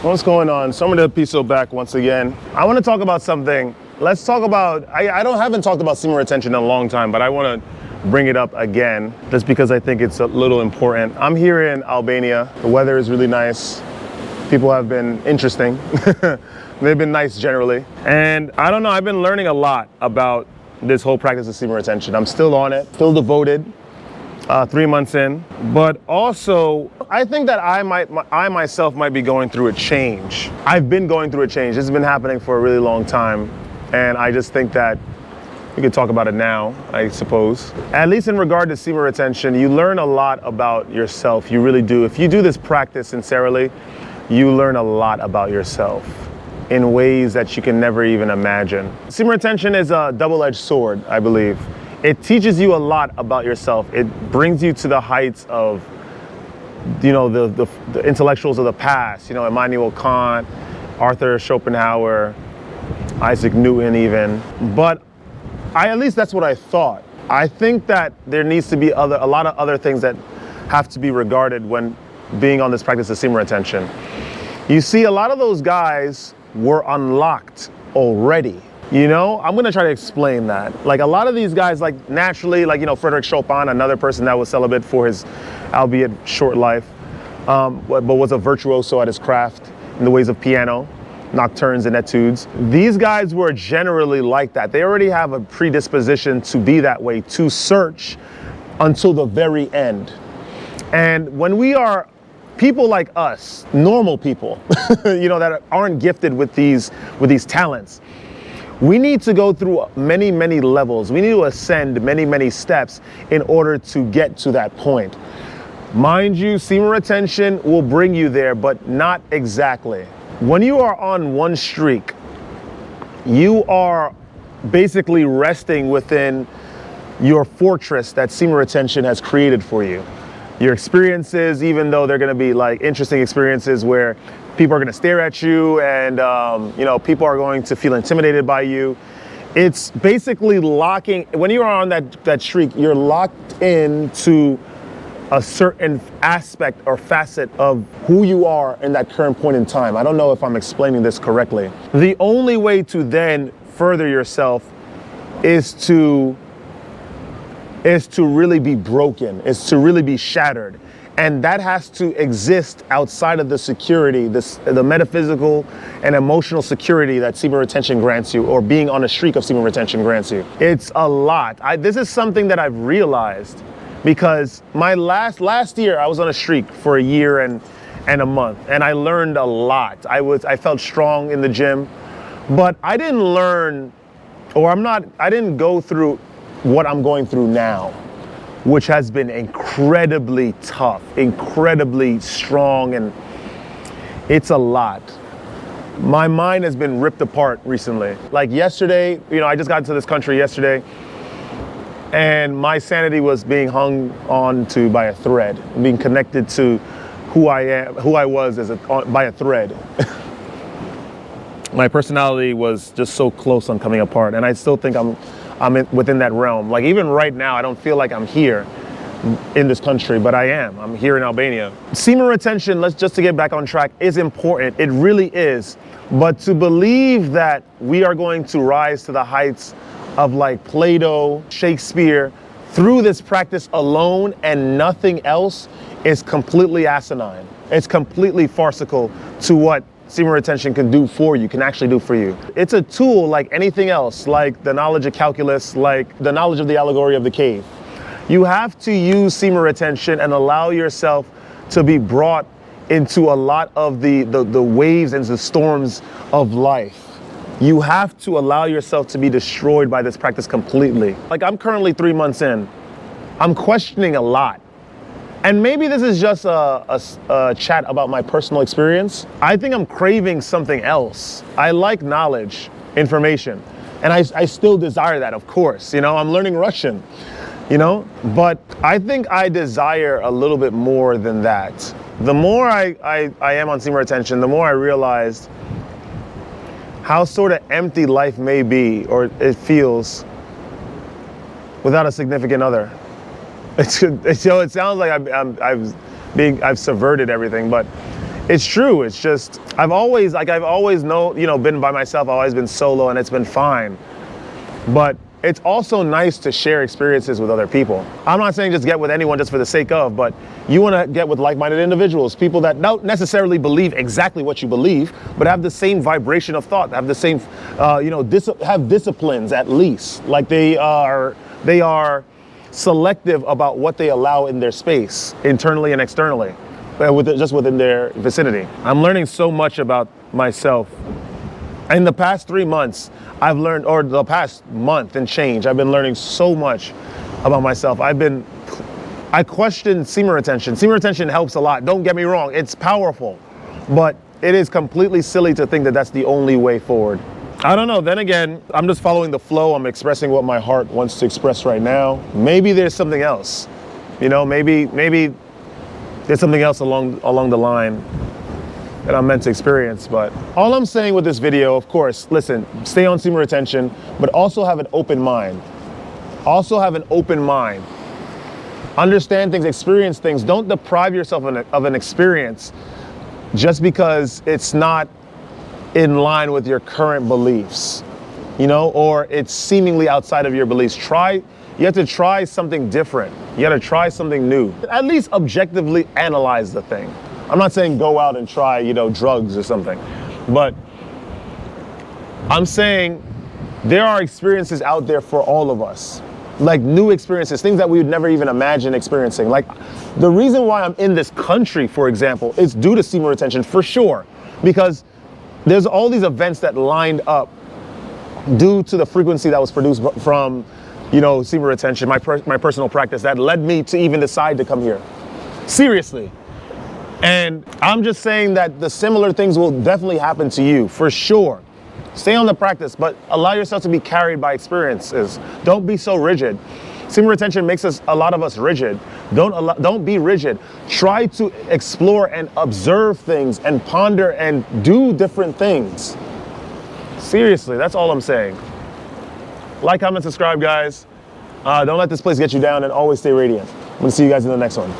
What's going on? SombraDelPiso back once again. I want to talk about something. Let's talk about, I haven't talked about semen retention in a long time, but I want to bring it up again just because I think it's a little important. I'm here in Albania. The weather is really nice. People have been interesting. They've been nice generally. And I don't know, I've been learning a lot about this whole practice of semen retention. I'm still on it, still devoted. 3 months in, but also I think that I myself might be going through a change. I've been going through a change. This has been happening for a really long time, and I just think that we could talk about it now, I suppose. At least in regard to semen retention, you learn a lot about yourself. You really do. If you do this practice sincerely, you learn a lot about yourself in ways that you can never even imagine. Semen retention is a double-edged sword, I believe. It teaches you a lot about yourself. It brings you to the heights of, you know, the intellectuals of the past, you know, Immanuel Kant, Arthur Schopenhauer, Isaac Newton even. But at least that's what I thought. I think that there needs to be a lot of other things that have to be regarded when being on this practice of semen retention. You see, a lot of those guys were unlocked already. You know, I'm gonna try to explain that. Like a lot of these guys, like naturally, like, you know, Frederick Chopin, another person that was celibate for his, albeit short life, but was a virtuoso at his craft in the ways of piano, nocturnes and etudes. These guys were generally like that. They already have a predisposition to be that way, to search until the very end. And when we are people like us, normal people, you know, that aren't gifted with these talents, we need to go through many, many levels. We need to ascend many, many steps in order to get to that point. Mind you, semen retention will bring you there, but not exactly. When you are on one streak, you are basically resting within your fortress that semen retention has created for you. Your experiences, even though they're gonna be like interesting experiences where people are going to stare at you and, you know, people are going to feel intimidated by you. It's basically locking, when you're on that streak, you're locked into a certain aspect or facet of who you are in that current point in time. I don't know if I'm explaining this correctly. The only way to then further yourself is to really be broken, is to really be shattered. And that has to exist outside of the security, the metaphysical and emotional security that semen retention grants you, or being on a streak of semen retention grants you. It's a lot. This is something that I've realized because my last year I was on a streak for a year and a month, and I learned a lot. I felt strong in the gym, but I didn't learn, or I didn't go through what I'm going through now, which has been incredibly tough, incredibly strong, and it's a lot. My mind has been ripped apart recently. Like yesterday, you know, I just got into this country yesterday, and my sanity was being hung on to by a thread, being connected to who I was by a thread. My personality was just so close on coming apart, and I still think I'm within that realm. Like even right now, I don't feel like I'm here in this country, but I am. I'm here in Albania. Semen retention, just to get back on track, is important. It really is. But to believe that we are going to rise to the heights of like Plato, Shakespeare, through this practice alone and nothing else is completely asinine. It's completely farcical to what semen retention can do for you, can actually do for you. It's a tool like anything else, like the knowledge of calculus, like the knowledge of the allegory of the cave. You have to use semen retention and allow yourself to be brought into a lot of the waves and the storms of life. You have to allow yourself to be destroyed by this practice completely. Like I'm currently 3 months in. I'm questioning a lot. And maybe this is just a chat about my personal experience. I think I'm craving something else. I like knowledge, information, and I still desire that, of course. You know, I'm learning Russian, you know, but I think I desire a little bit more than that. The more I am on semen retention, the more I realized how sort of empty life may be, or it feels, without a significant other. So it sounds like I've subverted everything, but It's true. It's just, I've always been by myself. I've always been solo, and it's been fine. But it's also nice to share experiences with other people. I'm not saying just get with anyone just for the sake of, but you want to get with like-minded individuals, people that don't necessarily believe exactly what you believe, but have the same vibration of thought, have the same, have disciplines at least. Like they are selective about what they allow in their space, internally and externally, just within their vicinity. I'm learning so much about myself. In the past 3 months, I've learned, or the past month and change, I've been learning so much about myself. I question semen retention. Semen retention helps a lot. Don't get me wrong, it's powerful, but it is completely silly to think that that's the only way forward. I don't know. Then again, I'm just following the flow. I'm expressing what my heart wants to express right now. Maybe there's something else, maybe there's something else along the line that I'm meant to experience. But all I'm saying with this video, of course, listen, stay on semen retention, but also have an open mind. Understand things, experience things. Don't deprive yourself of an experience just because it's not in line with your current beliefs, or it's seemingly outside of your beliefs. You have to try something different. You got to try something new. At least objectively analyze the thing. I'm not saying go out and try, drugs or something, but I'm saying there are experiences out there for all of us, like new experiences, things that we would never even imagine experiencing. Like the reason why I'm in this country, for example, is due to semen retention for sure, because there's all these events that lined up due to the frequency that was produced from, semen retention, my personal practice, that led me to even decide to come here. Seriously. And I'm just saying that the similar things will definitely happen to you, for sure. Stay on the practice, but allow yourself to be carried by experiences. Don't be so rigid. Semen retention makes a lot of us rigid. Don't be rigid. Try to explore and observe things and ponder and do different things. Seriously, that's all I'm saying. Like, comment, subscribe, guys. Don't let this place get you down, and always stay radiant. I'm gonna see you guys in the next one.